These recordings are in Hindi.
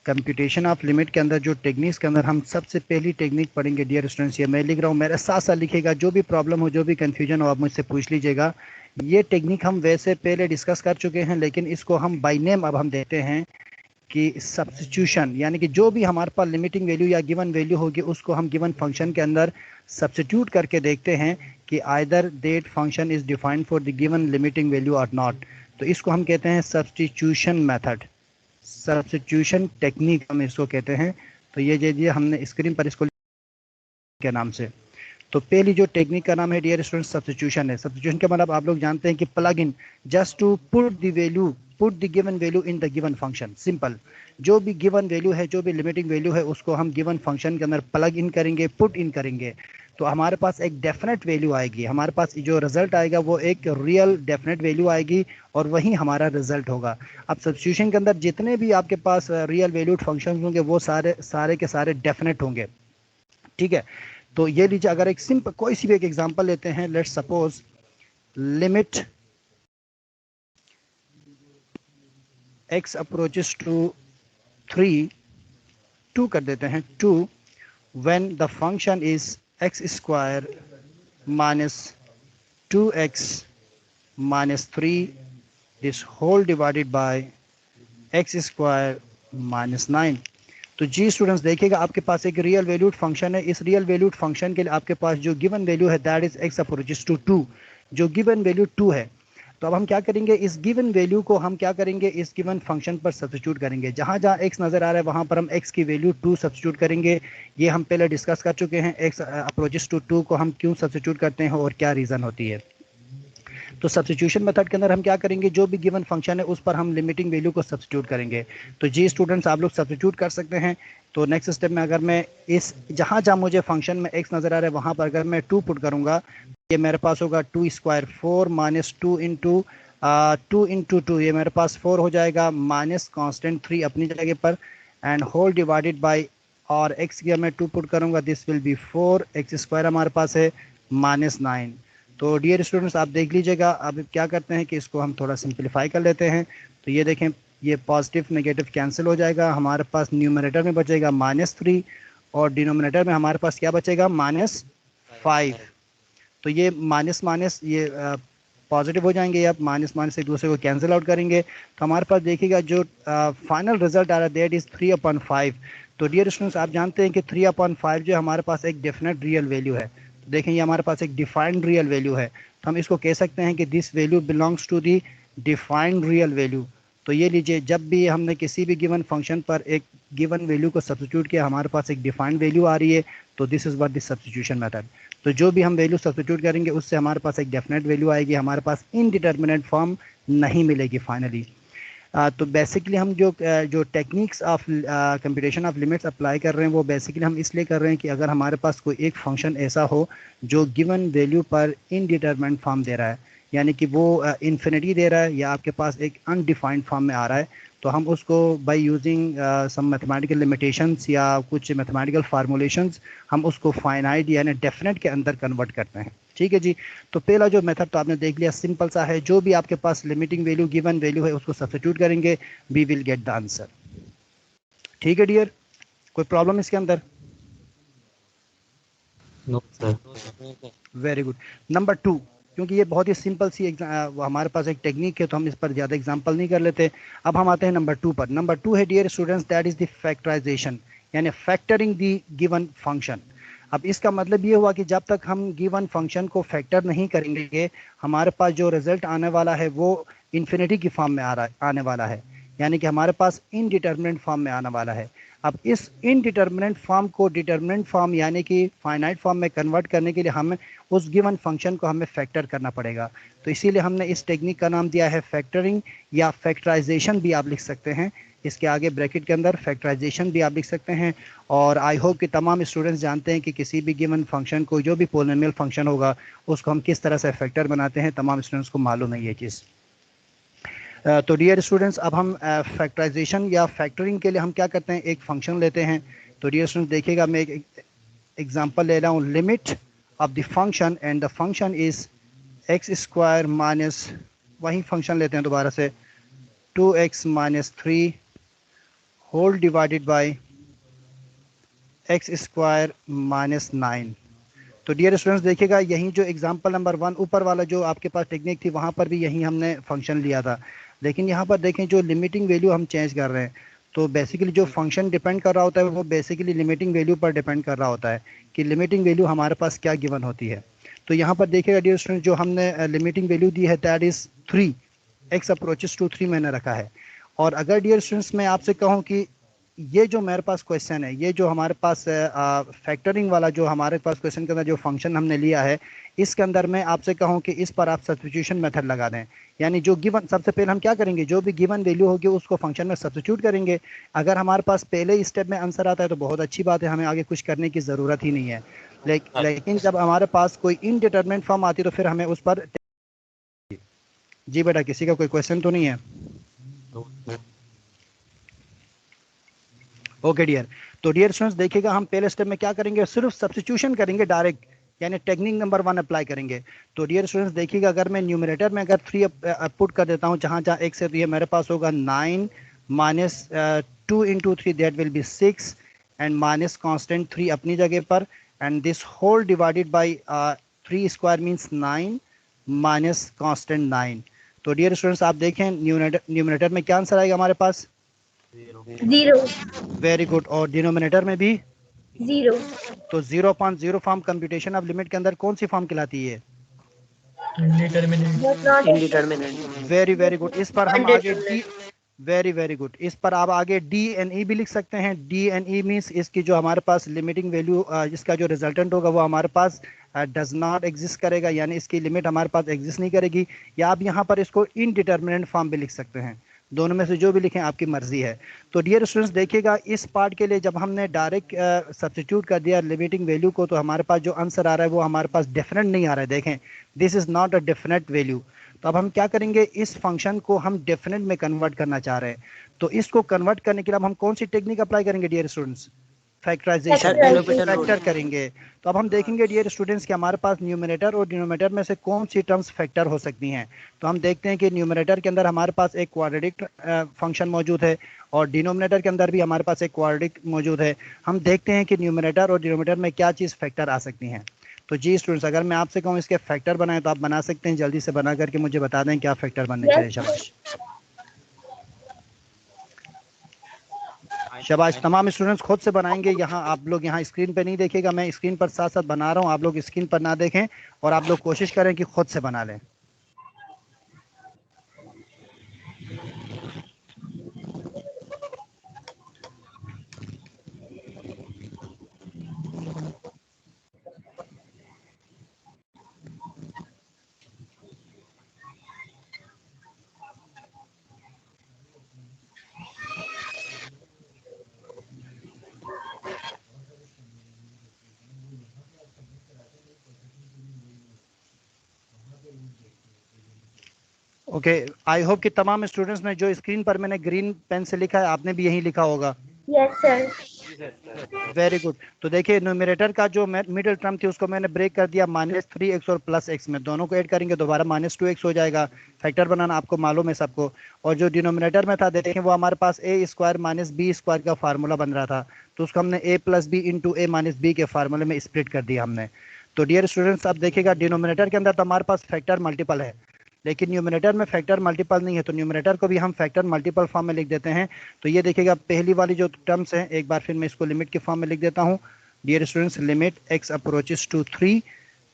कंप्यूटेशन ऑफ लिमिट के अंदर जो टेक्निक्स के अंदर हम सबसे पहली टेक्निक पढ़ेंगे डियर स्टूडेंट्स, ये मैं लिख रहा हूँ, मेरे साथ साथ लिखेगा, जो भी प्रॉब्लम हो, जो भी कंफ्यूजन हो, आप मुझसे पूछ लीजिएगा। ये टेक्निक हम वैसे पहले डिस्कस कर चुके हैं, लेकिन इसको हम बाय नेम अब हम देते हैं कि सब्स्टिट्यूशन, यानी कि जो भी हमारे पास लिमिटिंग वैल्यू या गिवन वैल्यू होगी उसको हम गिवन फंक्शन के अंदर सब्स्टिट्यूट करके देखते हैं कि either that function is defined for the given limiting value और नॉट। तो इसको हम कहते हैं सब्स्टिट्यूशन मेथड, सब्स्टिट्यूशन टेक्निक हम इसको कहते हैं। तो ये देखिए हमने स्क्रीन पर इसको के नाम से। तो पहली जो टेक्निक का नाम है डियर स्टूडेंट्स सब्स्टिट्यूशन है। सब्स्टिट्यूशन का मतलब आप लोग जानते हैं कि plug in, just to put the value, put the given value in the given function. Simple, जो भी गिवन वैल्यू है, जो भी लिमिटिंग वैल्यू है, उसको हम गिवन फंक्शन के अंदर प्लग इन करेंगे, पुट इन करेंगे, तो हमारे पास एक डेफिनेट वैल्यू आएगी। हमारे पास जो रिजल्ट आएगा वो एक रियल डेफिनेट वैल्यू आएगी और वही हमारा रिजल्ट होगा। अब सब्स्टिट्यूशन के अंदर जितने भी आपके पास रियल वैल्यूड फंक्शन होंगे वो सारे के सारे डेफिनेट होंगे। ठीक है, तो ये लीजिए, अगर एक सिंपल कोई सी भी एक एग्जांपल लेते हैं, let's suppose limit x approaches to 3, 2 कर देते हैं, 2 when the function is x square minus 2x minus 3 this whole divided by x square minus 9। तो जी स्टूडेंट्स देखिएगा, आपके पास एक रियल वैल्यूड फंक्शन है। इस रियल वैल्यूड फंक्शन के लिए आपके पास जो गिवन वैल्यू है that is x approaches to 2, जो गिवन वैल्यू 2 है। तो अब हम क्या करेंगे, इस गिवन वैल्यू को हम क्या करेंगे, इस गिवन फंक्शन पर सब्स्टिट्यूट करेंगे। जहां जहां x नजर आ रहा है वहां पर हम x की वैल्यू 2 सब्स्टिट्यूट करेंगे। ये हम पहले डिस्कस कर चुके हैं, x अप्रोचेस टू 2 को हम क्यों सब्स्टिट्यूट करते हैं और क्या रीजन होती है। तो सब्स्टिट्यूशन मेथड के अंदर हम क्या करेंगे, जो भी गिवन फंक्शन है उस पर हम लिमिटिंग वैल्यू को सब्स्टिट्यूट करेंगे। तो जी स्टूडेंट्स आप लोग सब्स्टिट्यूट कर सकते हैं। तो नेक्स्ट स्टेप में अगर मैं इस जहां जहां मुझे फंक्शन में x नजर आ रहा है वहां पर अगर मैं 2 पुट करूंगा, ये मेरे पास होगा 2 स्क्वायर 4 माइनस 2 इंटू 2 ये मेरे पास 4 हो जाएगा, माइनस कांस्टेंट 3 अपनी जगह पर, एंड होल डिवाइडेड बाय, और x की मैं 2 पुट करूंगा, this will B 4, x square हमारे पास है माइनस 9। तो डियर स्टूडेंट्स आप देख लीजिएगा, अब क्या करते हैं कि इसको हम थोड़ा सिंप्लीफाई कर लेते हैं। तो ये देखें, ये पॉजिटिव नेगेटिव कैंसिल हो जाएगा, हमारे पास न्यूमरेटर में बचेगा -3 और डिनोमिनेटर में हमारे पास क्या बचेगा, -5। तो ये माइनस माइनस ये पॉजिटिव हो जाएंगे, या माइनस माइनस एक दूसरे को कैंसिल आउट करेंगे। तो हमारे पास देखिएगा जो फाइनल रिजल्ट आ रहा है दैट इज 3/5। तो डियर स्टूडेंट्स आप जानते हैं कि 3/5 जो हमारे पास एक डेफिनेट रियल वैल्यू है। तो देखें ये हमारे पास एक डिफाइंड रियल वैल्यू है, तो हम इसको कह सकते हैं कि this value belongs to the defined real value. तो ये लीजिए, जब भी हमने किसी भी गिवन फंक्शन पर एक गिवन वैल्यू को सब्स्टिट्यूट किया, हमारे पास एक डिफाइंड वैल्यू आ रही है, तो this is what the substitution method. तो जो भी हम वैल्यू सब्स्टिट्यूट करेंगे उससे हमारे पास एक डेफिनेट वैल्यू आएगी, हमारे पास इनडिटर्मिनेट फॉर्म नहीं मिलेगी फाइनली। तो बेसिकली हम जो techniques of computation of limits apply कर रहे हैं वो बेसिकली हम इसलिए कर रहे हैं कि अगर हमारे पास कोई एक फंक्शन ऐसा हो जो गिवन वैल्यू पर इनडिटर्मिनेट फॉर्म दे रहा है, यानी कि वो इन्फिनिटी दे रहा है या आपके पास एक अनडिफाइंड फॉर्म में आ रहा है, तो हम उसको by using some mathematical limitations या कुछ मैथमेटिकल फार्मूलेशंस हम उसको फाइनाइट यानी डेफिनेट के अंदर कन्वर्ट करते हैं। ठीक है जी। तो पहला जो मेथड तो आपने देख लिया, सिंपल सा है, जो भी आपके पास लिमिटिंग वैल्यू गिवन वैल्यू है उसको सब्स्टिट्यूट करेंगे, we will get the answer. ठीक है डियर, कोई प्रॉब्लम इसके अंदर? No sir. Very good. Number 2, क्योंकि ये बहुत ही सिंपल सी हमारे पास एक टेक्निक है तो हम इस पर ज़्यादा एग्जांपल नहीं कर लेते। अब हम आते हैं नंबर 2 पर। नंबर 2 है dear students that is the factorization, यानी फैक्टरिंग द गिवन फंक्शन। अब इसका मतलब ये हुआ कि जब तक हम गिवन फंक्शन को फैक्टर नहीं करेंगे, हमारे पास जो रिजल्ट आने वाला है वो इन्फिनिटी की फॉर्म में आने वाला है, यानी कि हमारे पास इनडिटर्मिनेट फॉर्म में आने वाला है। अब इस इनडिटर्मिनेट फॉर्म को डिटर्मिनेंट फॉर्म यानी कि फाइनाइट फॉर्म में कन्वर्ट करने के लिए हमें उस गिवन फंक्शन को हमें फैक्टर करना पड़ेगा। तो इसीलिए हमने इस टेक्निक का नाम दिया है फैक्टरिंग, या फैक्टराइजेशन भी आप लिख सकते हैं। इसके आगे ब्रैकेट के अंदर फैक्टराइजेशन भी आप लिख सकते हैं। और आई होप कि तमाम स्टूडेंट्स जानते हैं कि किसी भी गिवन फंक्शन को, जो भी पोलिनोमियल फंक्शन होगा, उसको हम किस तरह से फैक्टर बनाते हैं। तमाम स्टूडेंट्स को मालूम है ये चीज़। तो डियर स्टूडेंट्स अब हम फैक्टराइजेशन या फैक्टरिंग के लिए हम क्या करते हैं, एक फंक्शन लेते हैं। तो डियर स्टूडेंट्स देखिएगा, मैं एक एग्जांपल ले रहा हूँ, limit of the function and the function is x square minus, वही फंक्शन लेते हैं दोबारा से, 2x minus 3 whole divided by x square minus 9। तो डियर स्टूडेंट्स देखिएगा, यही जो एग्जांपल नंबर 1 ऊपर वाला जो आपके पास टेक्निक थी वहाँ पर भी यही हमने फंक्शन लिया था, लेकिन यहाँ पर देखें जो लिमिटिंग वैल्यू हम चेंज कर रहे हैं, तो बेसिकली जो फंक्शन डिपेंड कर रहा होता है वो बेसिकली लिमिटिंग वैल्यू पर डिपेंड कर रहा होता है कि लिमिटिंग वैल्यू हमारे पास क्या गिवन होती है। तो यहाँ पर देखिएगा डियर स्टूडेंट, जो हमने लिमिटिंग वैल्यू दी है that is 3, x approaches to 3 मैंने रखा है। और अगर डियर स्टूडेंट्स मैं आपसे कहूँ कि ये जो मेरे पास क्वेश्चन है, ये जो हमारे पास फैक्टरिंग वाला जो हमारे पास क्वेश्चन के अंदर जो फंक्शन हमने लिया है, इसके अंदर मैं आपसे कहूँ कि इस पर आप सब्स्टिट्यूशन मेथड लगा दें। यानी जो गिवन, सबसे पहले हम क्या करेंगे, जो भी गिवन वैल्यू होगी उसको फंक्शन में सब्स्टिट्यूट करेंगे। अगर हमारे पास पहले स्टेप में आंसर आता है तो बहुत अच्छी बात है, हमें आगे कुछ करने की ज़रूरत ही नहीं है। लेकिन जब हमारे पास कोई इनडिटरमिनेट फॉर्म आती है तो फिर हमें उस पर। जी बेटा, किसी का कोई क्वेश्चन तो नहीं है? Okay dear. तो डियर स्टूडेंट्स देखिएगा, हम पहले स्टेप में क्या करेंगे, सिर्फ सब्स्टिट्यूशन करेंगे डायरेक्ट, यानी टेक्निक नंबर 1 अप्लाई करेंगे। तो डियर स्टूडेंट्स देखिएगा, अगर मैं न्यूमरेटर में अगर 3 पुट कर देता हूँ जहाँ जहाँ एक्स है, तो ये मेरे पास होगा 9 minus 2 into 3 that will be 6 and minus constant 3 अपनी जगह पर, and this whole divided by 3 square means 9 minus constant 9। तो डियर स्टूडेंट्स आप देखें न्यूमरेटर में क्या आंसर आएगा हमारे पास? 0। Very good. और डिनोमिनेटर में भी 0। तो 0.0 फॉर्म कंप्यूटेशन ऑफ लिमिट के अंदर कौन सी फॉर्म कहलाती है? इंडिटरमिनेट। Very very good. इस पर हम आगे डी, वेरी वेरी गुड, इस पर आप आगे डी एन ई भी लिख सकते हैं। डी एन ई मीन्स इसकी जो हमारे पास लिमिटिंग वैल्यू, इसका जो रिजल्टेंट होगा वो हमारे पास डज नॉट एग्जिस्ट करेगा, यानी इसकी लिमिट हमारे पास एग्जिस्ट नहीं करेगी। या आप यहाँ पर इसको इनडिटर्मिनेंट फॉर्म भी लिख सकते हैं, दोनों में से जो भी लिखें आपकी मर्जी है। तो डियर स्टूडेंट्स देखिएगा, इस पार्ट के लिए जब हमने डायरेक्ट सब्स्टिट्यूट कर दिया लिमिटिंग वैल्यू को, तो हमारे पास जो आंसर आ रहा है वो हमारे पास डेफिनेट नहीं आ रहा है। देखें, this is not a definite value. तो अब हम क्या करेंगे, इस फंक्शन को हम डेफिनेट में कन्वर्ट करना चाह रहे हैं। तो इसको कन्वर्ट करने के लिए अब हम कौन सी टेक्निक अप्लाई करेंगे डियर स्टूडेंट्स? फैक्टराइजेशन, फैक्टर करेंगे। तो अब हम देखेंगे डियर स्टूडेंट्स कि हमारे पास न्यूमरेटर और डिनोमिनेटर में से कौन सी टर्म्स फैक्टर हो सकती हैं। तो हम देखते हैं कि न्यूमरेटर के अंदर हमारे पास एक क्वाड्रेटिक फंक्शन मौजूद है और डिनोमिनेटर के अंदर भी हमारे पास एक क्वाड्रेटिक मौजूद है। हम देखते हैं कि न्यूमरेटर और डिनोमिनेटर में क्या चीज़ फैक्टर आ सकती हैं। तो जी स्टूडेंट्स, अगर मैं आपसे कहूँ इसके फैक्टर बनाएं तो आप बना सकते हैं, जल्दी से बना करके मुझे बता दें क्या फैक्टर बनने चाहिए। शाबाश शाबाश। तमाम स्टूडेंट्स खुद से बनाएंगे। यहाँ आप लोग यहाँ स्क्रीन पे नहीं देखिएगा, मैं स्क्रीन पर साथ साथ बना रहा हूँ, आप लोग स्क्रीन पर ना देखें और आप लोग कोशिश करें कि खुद से बना लें। ओके, आई होप कि तमाम स्टूडेंट्स ने जो स्क्रीन पर मैंने ग्रीन पेन से लिखा है आपने भी यही लिखा होगा। Yes sir. Very good. तो देखिए, न्यूमरेटर का जो मिडिल टर्म थी उसको मैंने ब्रेक कर दिया -3x और +x में, दोनों को ऐड करेंगे दोबारा -2x हो जाएगा। फैक्टर बनाना आपको मालूम है सबको। और जो डिनोमिनेटर में था देखें, वो हमारे पास a square minus B square का फार्मूला बन रहा था, तो उसको हमने a + b into a - b के फार्मूले में स्प्लिट कर दिया हमने। तो डियर स्टूडेंट्स अब देखिएगा, डिनोमिनेटर के अंदर तो हमारे पास फैक्टर मल्टीपल है, लेकिन न्यूमरेटर में फैक्टर मल्टीपल नहीं है, तो न्यूमरेटर को भी हम फैक्टर मल्टीपल फॉर्म में लिख देते हैं। तो ये देखिएगा, पहली वाली जो टर्म्स हैं, एक बार फिर मैं इसको लिमिट के फॉर्म में लिख देता हूँ। Dear students, limit x approaches to 3।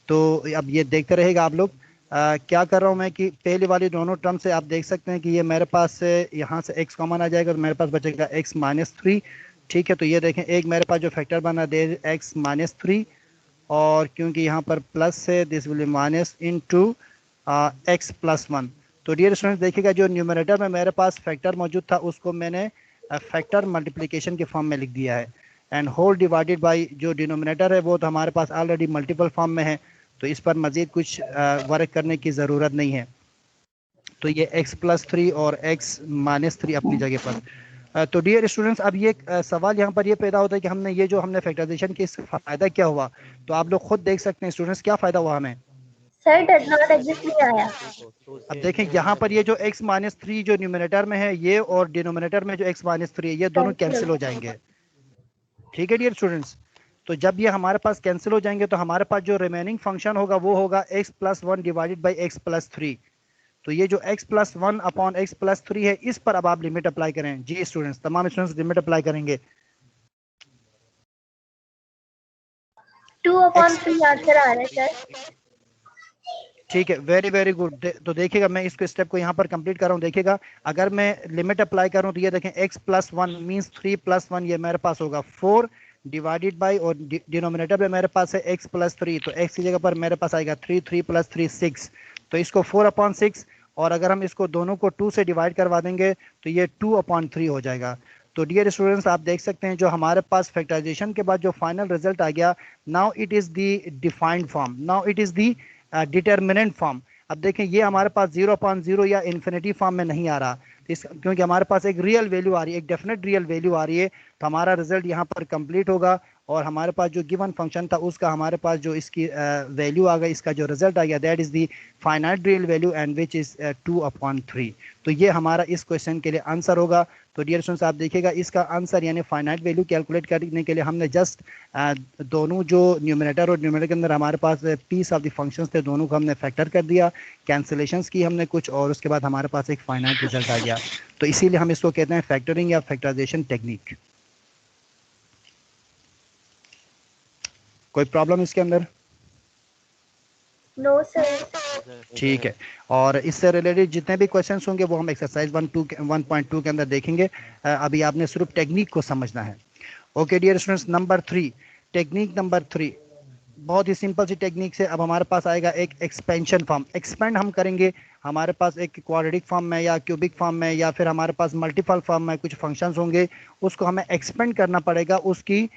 तो अब ये देखते रहेगा आप लोग, क्या कर रहा हूँ मैं कि पहली वाली दोनों टर्म से आप देख सकते हैं कि ये मेरे पास से यहाँ से x कॉमन आ जाएगा, तो मेरे पास बचेगा x - 3। ठीक है, तो ये देखें, एक मेरे पास जो फैक्टर बना दे x - 3, और क्योंकि यहाँ पर प्लस है this will B minus into x + 1। तो डियर स्टूडेंट्स देखिएगा, जो न्यूमरेटर में मेरे पास फैक्टर मौजूद था उसको मैंने फैक्टर मल्टीप्लिकेशन के फॉर्म में लिख दिया है, एंड होल डिवाइडेड बाय जो डिनोमिनेटर है वो तो हमारे पास ऑलरेडी मल्टीपल फॉर्म में है, तो इस पर मज़ीद कुछ वर्क करने की ज़रूरत नहीं है। तो ये x + 3 और x - 3 अपनी जगह पर। तो डियर स्टूडेंट्स, अब ये सवाल यहाँ पर ये पैदा होता है कि हमने ये जो हमने फैक्टराइजेशन की फ़ायदा क्या हुआ, तो आप लोग खुद देख सकते हैं स्टूडेंट्स क्या फ़ायदा हुआ हमें। सर डज नॉट एग्जिस्ट नहीं आया। अब देखें यहाँ पर ये जो x माइनस थ्री जो न्यूमिनेटर में है ये और डिनोमिनेटर में जो x माइनस थ्री है ये दोनों कैंसिल हो जाएंगे। ठीक है डियर स्टूडेंट्स, तो जब ये हमारे पास कैंसिल हो जाएंगे तो हमारे पास जो रिमेनिंग फंक्शन होगा वो होगा x plus one divided by x plus three. तो ये जो x plus one upon x plus three है इस पर अब आप लिमिट अप्लाई करें। जी स्टूडेंट्स, तमाम स्टूडेंट्स लिमिट अप्लाई करेंगे। 2/3 आंसर आ रहा है सर। ठीक है, वेरी वेरी गुड। तो देखिएगा मैं इसको स्टेप को यहाँ पर कंप्लीट कर रहा हूँ। देखिएगा अगर मैं लिमिट अप्लाई कर रहा हूँ तो ये देखें x plus one means 3 plus one, ये मेरे पास होगा 4 डिवाइडेड बाई, और डिनोमिनेटर में मेरे पास है x प्लस थ्री, तो x की जगह पर मेरे पास आएगा 3, 3 प्लस 3 6, तो इसको 4/6, और अगर हम इसको दोनों को 2 से डिवाइड करवा देंगे तो ये 2/3 हो जाएगा। तो डियर स्टूडेंट्स आप देख सकते हैं जो हमारे पास फैक्टराइजेशन के बाद जो फाइनल रिजल्ट आ गया, now it is the defined form, now it is the determinant form. अब देखें ये हमारे पास 0/0 या इन्फिनिटी फॉर्म में नहीं आ रहा, क्योंकि हमारे पास एक रियल वैल्यू आ रही है, एक डेफिनेट रियल वैल्यू आ रही है, तो हमारा रिजल्ट यहाँ पर कंप्लीट होगा। और हमारे पास जो गिवन फंक्शन था उसका हमारे पास जो इसकी वैल्यू आ गई, इसका जो रिजल्ट आ गया, that is the finite real value and which is 2/3। तो ये हमारा इस क्वेश्चन के लिए आंसर होगा। तो डियर स्टूडेंट्स आप देखिएगा इसका आंसर यानी फाइनाइट वैल्यू कैलकुलेट करने के लिए हमने जस्ट दोनों जो न्यूमिनेटर और डिनोमिनेटर के अंदर हमारे पास पीस ऑफ द फंक्शंस थे दोनों को हमने फैक्टर कर दिया, कैंसिलेशंस की हमने कुछ, और उसके बाद हमारे पास एक फाइनाइट रिजल्ट आ गया। तो इसीलिए हम इसको कहते हैं फैक्टरिंग या फैक्टराइजेशन टेक्निक। कोई प्रॉब्लम इसके अंदर? No sir. ठीक है, और इससे रिलेटेड जितने भी क्वेश्चंस होंगे वो हम एक्सरसाइज 1.2 के अंदर देखेंगे। अभी आपने सिर्फ टेक्निक को समझना है। Okay dear students, number 3, technique number 3 बहुत ही सिंपल सी टेक्निक से अब हमारे पास आएगा एक एक्सपेंशन फॉर्म। एक्सपेंड हम करेंगे, हमारे पास एक क्वाड्रेटिक फॉर्म में या क्यूबिक फॉर्म में या फिर हमारे पास मल्टीपल फॉर्म में कुछ फंक्शंस होंगे, उसको हमें एक्सपेंड करना पड़ेगा, उसकी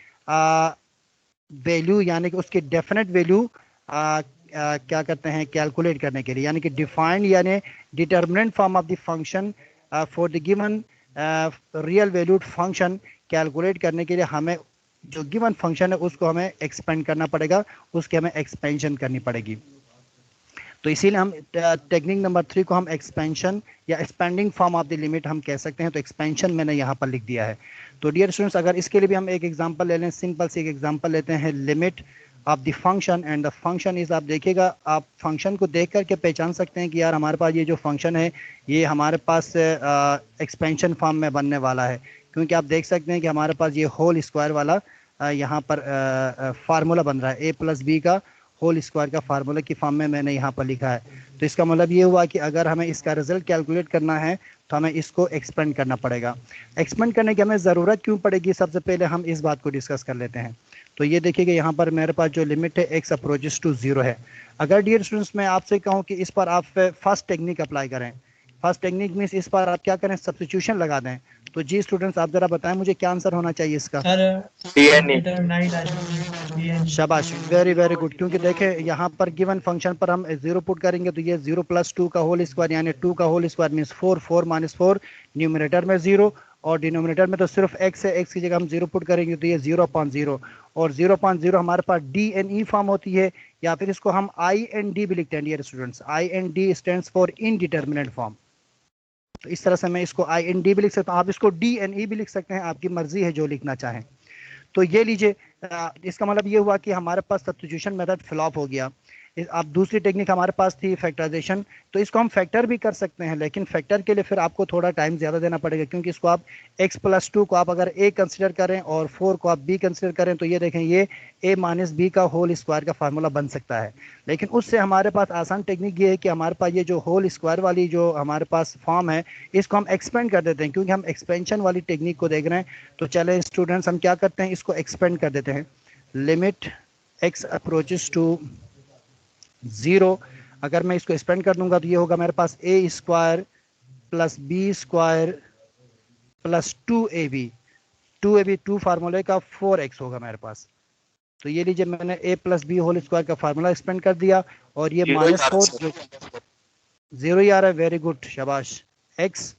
वैल्यू यानी कि उसकी डेफिनेट वैल्यू क्या करते हैं कैलकुलेट करने के लिए, यानी कि डिफाइंड यानी determinant form of the function for the given real valued function calculate करने के लिए हमें जो गिवन फंक्शन है उसको हमें एक्सपेंड करना पड़ेगा, उसके हमें एक्सपेंशन करनी पड़ेगी। तो इसीलिए हम टेक्निक नंबर 3 को हम एक्सपेंशन या expanding form of the limit हम कह सकते हैं। तो एक्सपेंशन मैंने यहाँ पर लिख दिया है। तो डियर स्टूडेंट्स अगर इसके लिए भी हम एक एग्जांपल ले लें, सिंपल सी एक एग्जांपल लेते हैं, limit of the function and the function is, आप देखिएगा आप फंक्शन को देख करके पहचान सकते हैं कि यार हमारे पास ये जो फंक्शन है ये हमारे पास एक्सपेंशन फॉर्म में बनने वाला है, क्योंकि आप देख सकते हैं कि हमारे पास ये होल स्क्वायर वाला यहाँ पर फार्मूला बन रहा है, ए प्लस बी का होल स्क्वायर का फार्मूला की फॉर्म में मैंने यहाँ पर लिखा है। तो इसका मतलब ये हुआ कि अगर हमें इसका रिजल्ट कैलकुलेट करना है तो हमें इसको एक्सपेंड करना पड़ेगा। एक्सपेंड करने की हमें ज़रूरत क्यों पड़ेगी, सबसे पहले हम इस बात को डिस्कस कर लेते हैं। तो ये देखिएगा यहाँ पर मेरे पास जो लिमिट है एक्स अप्रोचेस टू 0 है। अगर डियर स्टूडेंट्स मैं आपसे कहूँ कि इस पर आप फर्स्ट टेक्निक अप्लाई करें, फर्स्ट टेक्निक मीन्स इस पर आप क्या करें, सब्स्टिट्यूशन लगा दें, तो जी स्टूडेंट्स आप जरा बताएं मुझे क्या आंसर होना चाहिए इसका? शाबाश, वेरी वेरी गुड। क्योंकि देखें यहाँ पर गिवन फंक्शन पर हम 0 पुट करेंगे तो ये 0 प्लस 2 का होल स्क्वायर यानी 2 का whole square means 4, 4 minus 4, numerator में 0 और डिनोमिनेटर में तो सिर्फ x है, x की जगह हम 0 पुट करेंगे तो ये 0/0, और 0/0 हमारे पास DNE फॉर्म होती है, या फिर इसको हम IND भी लिखते हैं dear students. IND stands for indeterminate form. तो इस तरह से मैं इसको IND भी लिख सकता हूँ, आप इसको DNE भी लिख सकते हैं, आपकी मर्जी है जो लिखना चाहें। तो ये लीजिए, इसका मतलब ये हुआ कि हमारे पास सब्स्टिट्यूशन मेथड फ्लॉप हो गया। अब दूसरी टेक्निक हमारे पास थी फैक्टराइजेशन, तो इसको हम फैक्टर भी कर सकते हैं, लेकिन फैक्टर के लिए फिर आपको थोड़ा टाइम ज़्यादा देना पड़ेगा, क्योंकि इसको आप x प्लस 2 को आप अगर a कंसिडर करें और 4 को आप b कंसिडर करें तो ये देखें ये a माइनस बी का होल स्क्वायर का फार्मूला बन सकता है। लेकिन उससे हमारे पास आसान टेक्निक ये है कि हमारे पास ये जो होल स्क्वायर वाली जो हमारे पास फॉर्म है इसको हम एक्सपेंड कर देते हैं, क्योंकि हम एक्सपेंशन वाली टेक्निक को देख रहे हैं। तो चले स्टूडेंट्स हम क्या करते हैं, इसको एक्सपेंड कर देते हैं। लिमिट x अप्रोचेस टू 0, अगर मैं इसको एक्सपेंड कर दूंगा तो ये होगा मेरे पास a square plus B square plus 2ab 2 फार्मूले का 4x होगा मेरे पास। तो ये लीजिए मैंने a plus B whole square का फार्मूला एक्सपेंड कर दिया, और ये -4 0 ही आ रहा है, वेरी गुड, शाबाश x।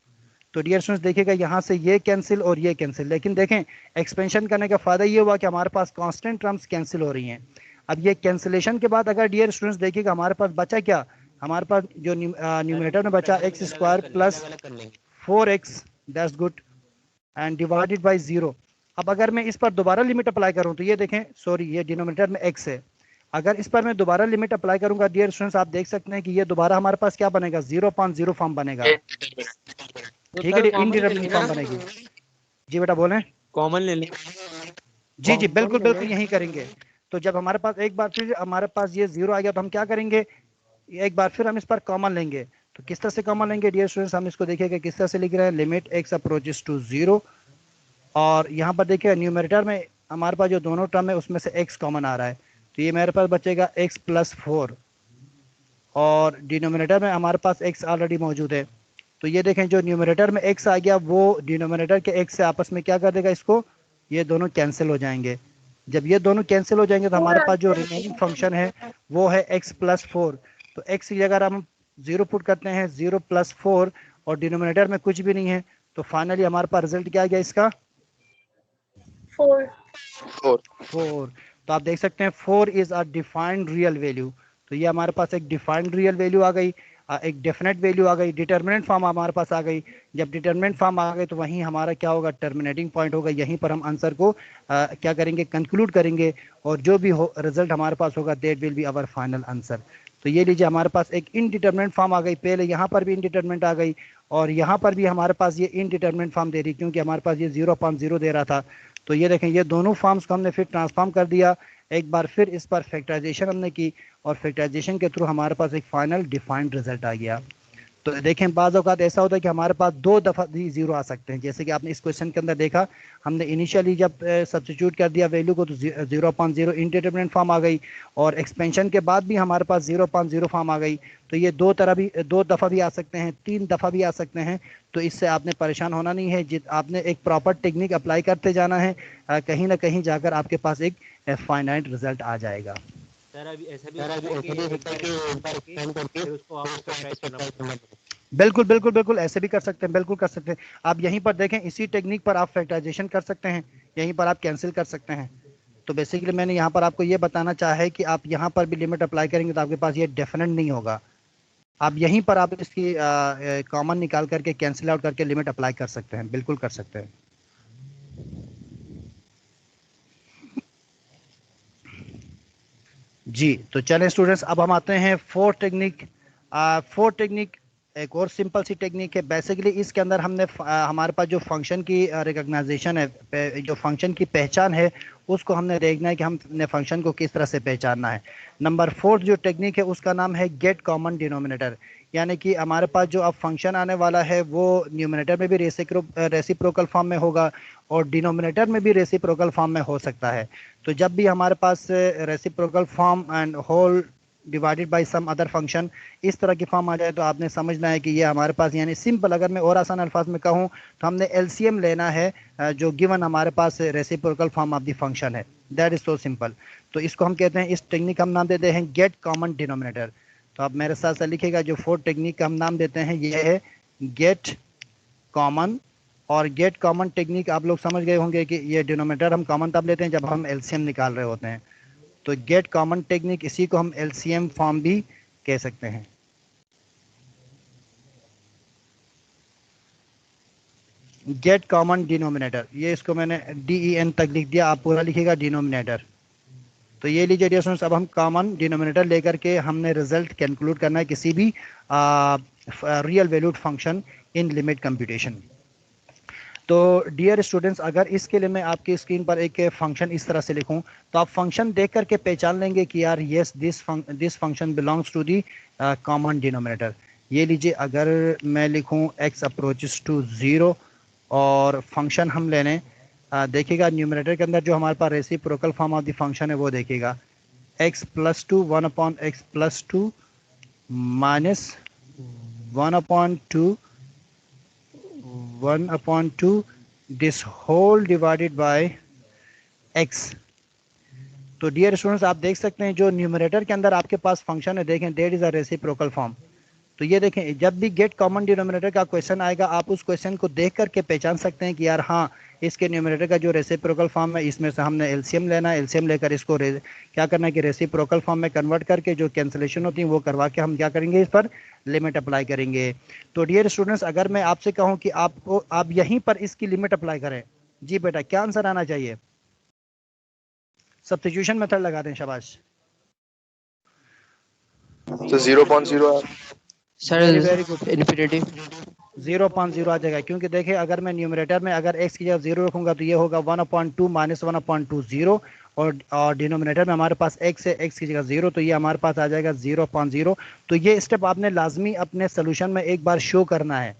तो डियर स्टूडेंट्स देखिएगा यहाँ से ये कैंसिल और ये कैंसिल, लेकिन देखें एक्सपेंशन करने का फायदा ये हुआ कि हमारे पास कांस्टेंट टर्म्स कैंसिल हो रही हैं। अब ये कैंसिलेशन के बाद अगर डियर स्टूडेंट्स देखिएगा हमारे पास बचा क्या, हमारे पास जो न्यूमरेटर में बचा x square plus 4x, that's good, and divided by 0। अब अगर मैं इस पर दोबारा लिमिट अप्लाई करूं तो ये देखें, सॉरी ये डिनोमिनेटर में x है, अगर इस पर मैं दोबारा लिमिट अप्लाई करूंगा डियर स्टूडेंट्स आप देख सकते हैं कि ये दोबारा हमारे पास क्या बनेगा, 0.0 फॉर्म बनेगा, ठीक है, इनडिटरमिनेट फॉर्म बनेगी। जी बेटा बोलें। कॉमन ले लें। जी जी बिल्कुल बिल्कुल यही करेंगे। तो जब हमारे पास एक बार फिर हमारे पास ये 0 आ गया तो हम क्या करेंगे, एक बार फिर हम इस पर कॉमन लेंगे। तो किस तरह से कॉमन लेंगे डियर स्टूडेंट्स, हम इसको देखिएगा किस तरह से लिख रहे हैं, लिमिट x अप्रोचेस टू 0, और यहाँ पर देखिए न्यूमरेटर में हमारे पास जो दोनों टर्म है उसमें से x कॉमन आ रहा है, तो ये मेरे पास बचेगा x प्लस 4, और डिनोमिनेटर में हमारे पास x ऑलरेडी मौजूद है। तो ये देखें जो न्यूमरेटर में x आ गया वो डिनोमिनेटर के x से आपस में क्या कर देगा, इसको ये दोनों कैंसिल हो जाएंगे। जब ये दोनों कैंसिल हो जाएंगे तो हमारे पास जो रिमेनिंग फंक्शन है वो है x प्लस 4। तो x की जगह हम 0 पुट करते हैं, 0 प्लस 4, और डिनोमिनेटर में कुछ भी नहीं है, तो फाइनली हमारे पास रिजल्ट क्या आ गया इसका, 4। तो आप देख सकते हैं 4 is a defined real value. तो ये हमारे पास एक डिफाइंड रियल वैल्यू आ गई, एक डेफिनेट वैल्यू आ गई, डिटर्मिनेंट फॉर्म हमारे पास आ गई। जब डिटर्मिनेंट फॉर्म आ गई तो वहीं हमारा क्या होगा, टर्मिनेटिंग पॉइंट होगा, यहीं पर हम आंसर को क्या करेंगे, कंक्लूड करेंगे, और जो भी हो रिजल्ट हमारे पास होगा that will be our final answer. तो ये लीजिए हमारे पास एक इनडिटर्मिनेंट फॉर्म आ गई, पहले यहाँ पर भी इनडिटर्मिनेंट आ गई और यहाँ पर भी हमारे पास ये इनडिटर्मिनेंट फॉर्म दे रही, क्योंकि हमारे पास ये 0.0 दे रहा था। तो ये देखें ये दोनों फॉर्म्स को हमने फिर ट्रांसफॉर्म कर दिया, एक बार फिर इस पर फैक्टराइजेशन हमने की, और फैक्टराइजेशन के थ्रू हमारे पास एक फाइनल डिफाइंड रिजल्ट आ गया। तो देखें बाज़ औक़ात ऐसा होता है कि हमारे पास 2 दफ़ा भी 0 आ सकते हैं, जैसे कि आपने इस क्वेश्चन के अंदर देखा, हमने इनिशियली जब सब्स्टिट्यूट कर दिया वैल्यू को तो 0.0 इनडिटरमिनेंट फॉर्म आ गई, और एक्सपेंशन के बाद भी हमारे पास 0.0 फॉर्म आ गई। तो ये 2 दफ़ा भी आ सकते हैं, 3 दफ़ा भी आ सकते हैं। तो इससे आपने परेशान होना नहीं है, आपने एक प्रॉपर टेक्निक अप्लाई करते जाना है, कहीं ना कहीं जाकर आपके पास एक फाइनाइट रिजल्ट आ जाएगा। सर अभी ऐसा भी होता है कि एक बार एक्सपेंड करके फिर उसको आपको फैक्टराइज करना पड़ता है। बिल्कुल बिल्कुल बिल्कुल ऐसे भी कर सकते हैं, बिल्कुल कर सकते हैं। आप यहीं पर देखें इसी टेक्निक पर आप फैक्टराइजेशन कर सकते हैं, यहीं पर आप कैंसिल कर सकते हैं। तो बेसिकली मैंने यहाँ पर आपको ये बताना चाहा है कि आप यहाँ पर भी लिमिट अप्लाई करेंगे तो आपके पास ये डेफिनेट नहीं होगा। आप यहीं पर आप इसकी कॉमन निकाल करके कैंसिल आउट करके लिमिट अप्लाई कर सकते हैं, बिल्कुल कर सकते हैं। जी तो चलें स्टूडेंट्स, अब हम आते हैं फोर्थ टेक्निक। एक और सिंपल सी टेक्निक है, बेसिकली इसके अंदर हमने हमारे पास जो फंक्शन की रिकॉग्नाइजेशन है, जो फंक्शन की पहचान है, उसको हमने देखना है कि हमने फंक्शन को किस तरह से पहचानना है। नंबर 4 जो टेक्निक है उसका नाम है गेट कॉमन डिनोमिनेटर, यानी कि हमारे पास जो अब फंक्शन आने वाला है वो न्यूमिनेटर में भी रेसिप्रोकल फॉर्म में होगा और डिनोमिनेटर में भी रेसिप्रोकल फॉर्म में हो सकता है। तो जब भी हमारे पास reciprocal form and whole divided by some other function इस तरह की फॉर्म आ जाए तो आपने समझना है कि ये हमारे पास, यानी सिंपल अगर मैं और आसान अल्फाज में कहूँ तो हमने एलसीएम लेना है जो गिवन हमारे पास reciprocal form of the function है, दैट इज सो सिंपल। तो इसको हम कहते हैं, इस टेक्निक हम नाम देते हैं गेट कॉमन डिनोमिनेटर। तो आप मेरे साथ साथ लिखिएगा, जो 4 टेक्निक का हम नाम देते हैं ये है गेट कॉमन। और गेट कॉमन टेक्निक आप लोग समझ गए होंगे कि ये डिनोमिनेटर हम कॉमन तब लेते हैं जब हम एलसीएम निकाल रहे होते हैं। तो गेट कॉमन टेक्निक, इसी को हम एलसीएम फॉर्म भी कह सकते हैं। गेट कॉमन डिनोमिनेटर, ये इसको मैंने DEN तक लिख दिया, आप पूरा लिखिएगा डिनोमिनेटर। तो ये लीजिए डियर स्टूडेंट्स, अब हम कॉमन डिनोमिनेटर लेकर के हमने रिजल्ट कैलकुलेट करना है किसी भी रियल वैल्यूड फंक्शन इन लिमिट कंप्यूटेशन। तो डियर स्टूडेंट्स, अगर इसके लिए मैं आपकी स्क्रीन पर एक फंक्शन इस तरह से लिखूं तो आप फंक्शन देख करके पहचान लेंगे कि यार yes this function belongs to the common denominator. ये लीजिए, अगर मैं लिखूं x अप्रोचेस टू 0 और फंक्शन हम ले लें, देखिएगा न्यूमरेटर के अंदर जो हमारे पास reciprocal form of the function है वो देखिएगा, x plus 2 1/x plus 2 minus 1/2 1/2 this whole divided by x। तो डियर स्टूडेंट्स, आप देख सकते हैं जो न्यूमरेटर के अंदर आपके पास फंक्शन है, देखें that is a reciprocal form. तो ये देखें, जब भी गेट कॉमन डिनोमिनेटर का क्वेश्चन आएगा, आप उस क्वेश्चन को देख करके पहचान सकते हैं कि यार हाँ, इसके न्यूमरेटर का जो रेसिप्रोकल फॉर्म है, इसमें से हमने एलसीएम लेना है, एलसीएम लेकर इसको क्या करना है कि रेसिप्रोकल फॉर्म में कन्वर्ट करके जो कैंसिलेशन होती है वो करवा के हम क्या करेंगे, इस पर लिमिट अप्लाई करेंगे। तो डियर स्टूडेंट्स, अगर मैं आपसे कहूँ कि आप यहीं पर इसकी लिमिट अप्लाई करें, जी बेटा क्या आंसर आना चाहिए? सब्स्टिट्यूशन मेथड लगा दें, शाबाश। तो 0.0 सर वेरी गुड, इन्फिनिटी 0.0 आ जाएगा, क्योंकि देखिए अगर मैं न्यूमरेटर में अगर x की जगह 0 रखूंगा तो ये होगा 1/2 माइनस 1/2 0, और डिनोमिनेटर में हमारे पास x है, x की जगह 0, तो ये हमारे पास आ जाएगा 0.0। तो ये स्टेप आपने लाजमी अपने सोल्यूशन में एक बार शो करना है,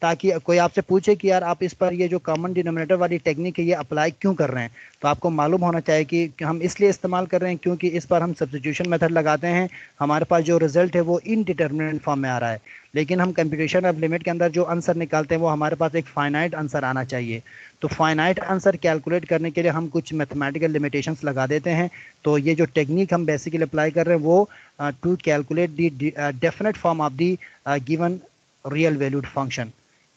ताकि कोई आपसे पूछे कि यार आप इस पर ये जो कॉमन डिनोमिनेटर वाली टेक्निक है ये अप्लाई क्यों कर रहे हैं, तो आपको मालूम होना चाहिए कि हम इसलिए इस्तेमाल कर रहे हैं क्योंकि इस पर हम सब्स्टिट्यूशन मेथड लगाते हैं, हमारे पास जो रिजल्ट है वो इनडिटरमिनेट फॉर्म में आ रहा है, लेकिन हम कंप्यूटेशन ऑफ लिमिट के अंदर जो आंसर निकालते हैं वो हमारे पास एक फाइनाइट आंसर आना चाहिए। तो फाइनाइट आंसर कैलकुलेट करने के लिए हम कुछ मैथमेटिकल लिमिटेशंस लगा देते हैं। तो ये जो टेक्निक हम बेसिकली अप्लाई कर रहे हैं वो to calculate the definite form of the given real valued function